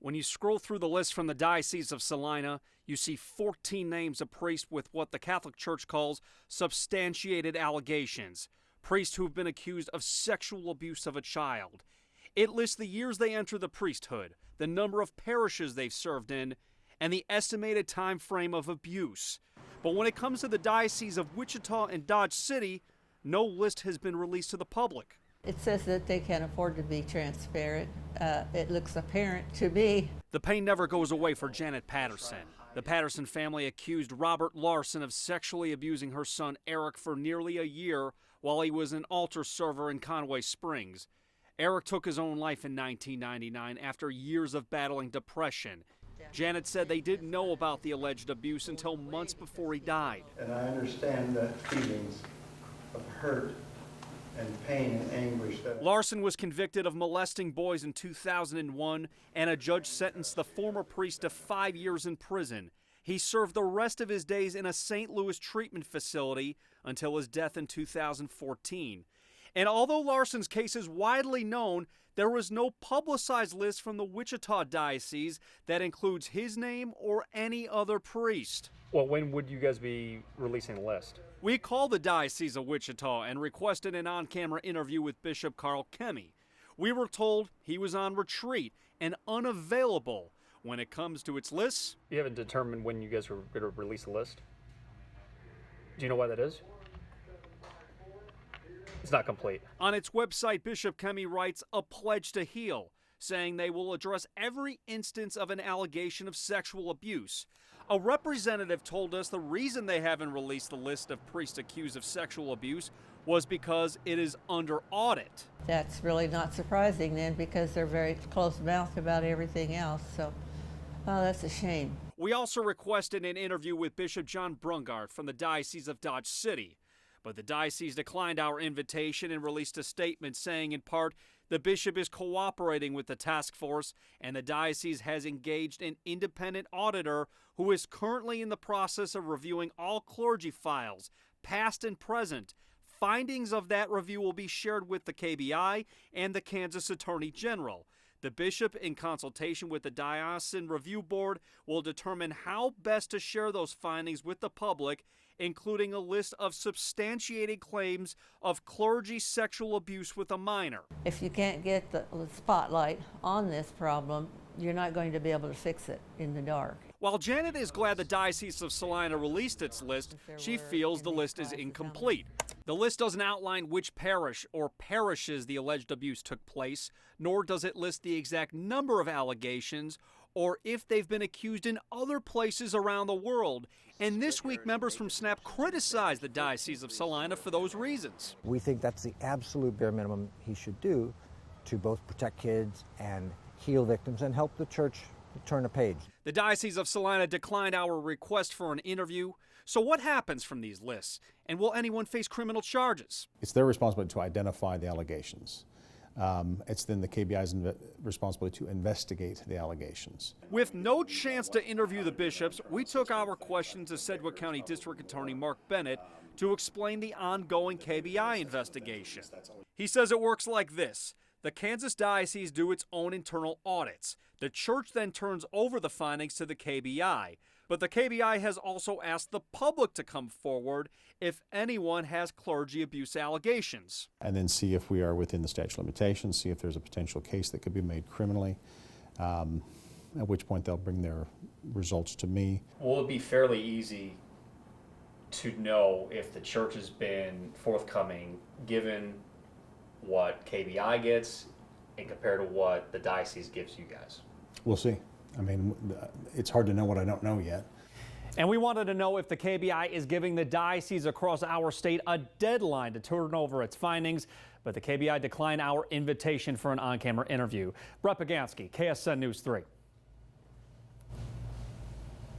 When you scroll through the list from the Diocese of Salina, you see 14 names of priests with what the Catholic Church calls substantiated allegations, priests who have been accused of sexual abuse of a child. It lists the years they entered the priesthood, the number of parishes they've served in, and the estimated time frame of abuse. But when it comes to the Diocese of Wichita and Dodge City, no list has been released to the public. It says that they can't afford to be transparent. It looks apparent to me. The pain never goes away for Janet Patterson. The Patterson family accused Robert Larson of sexually abusing her son Eric for nearly a year while he was an altar server in Conway Springs. Eric took his own life in 1999 after years of battling depression. Janet said they didn't know about the alleged abuse until months before he died. And I understand the feelings of hurt and pain and anguish. Larson was convicted of molesting boys in 2001, and a judge sentenced the former priest to 5 years in prison. He served the rest of his days in a St. Louis treatment facility until his death in 2014. And although Larson's case is widely known, there was no publicized list from the Wichita Diocese that includes his name or any other priest. Well, when would you guys be releasing the list? We called the Diocese of Wichita and requested an on-camera interview with Bishop Carl Kemme. We were told he was on retreat and unavailable. When it comes to its lists, You haven't determined when you guys were going to release the list? Do you know why that is? It's not complete. On its website, Bishop Kemme writes a pledge to heal, saying they will address every instance of an allegation of sexual abuse. A representative told us the reason they haven't released the list of priests accused of sexual abuse was because it is under audit. That's really not surprising then, because they're very close-mouthed about everything else. So, that's a shame. We also requested an interview with Bishop John Brungart from the Diocese of Dodge City. But the diocese declined our invitation and released a statement saying, in part, the bishop is cooperating with the task force and the diocese has engaged an independent auditor who is currently in the process of reviewing all clergy files, past and present. Findings of that review will be shared with the KBI and the Kansas Attorney General. The bishop, in consultation with the Diocesan Review Board, will determine how best to share those findings with the public, including a list of substantiated claims of clergy sexual abuse with a minor. If you can't get the spotlight on this problem, you're not going to be able to fix it in the dark. While Janet is glad the Diocese of Salina released its list, she feels the list is incomplete. The list doesn't outline which parish or parishes the alleged abuse took place, nor does it list the exact number of allegations or if they've been accused in other places around the world. And this week, members from SNAP criticized the Diocese of Salina for those reasons. We think that's the absolute bare minimum he should do to both protect kids and heal victims and help the church turn a page. The Diocese of Salina declined our request for an interview. So what happens from these lists? And will anyone face criminal charges? It's their responsibility to identify the allegations. It's then the KBI's responsibility to investigate the allegations. With no chance to interview the bishops, we took our questions to Sedgwick County District Attorney Mark Bennett to explain the ongoing KBI investigation. He says it works like this. The Kansas Diocese do its own internal audits. The church then turns over the findings to the KBI. But the KBI has also asked the public to come forward if anyone has clergy abuse allegations. And then see if we are within the statute of limitations, see if there's a potential case that could be made criminally, at which point they'll bring their results to me. Will it be fairly easy to know if the church has been forthcoming given what KBI gets and compared to what the diocese gives you guys? We'll see. I mean, it's hard to know what I don't know yet. And we wanted to know if the KBI is giving the diocese across our state a deadline to turn over its findings, but the KBI declined our invitation for an on-camera interview. Brett Pagansky, KSN News 3.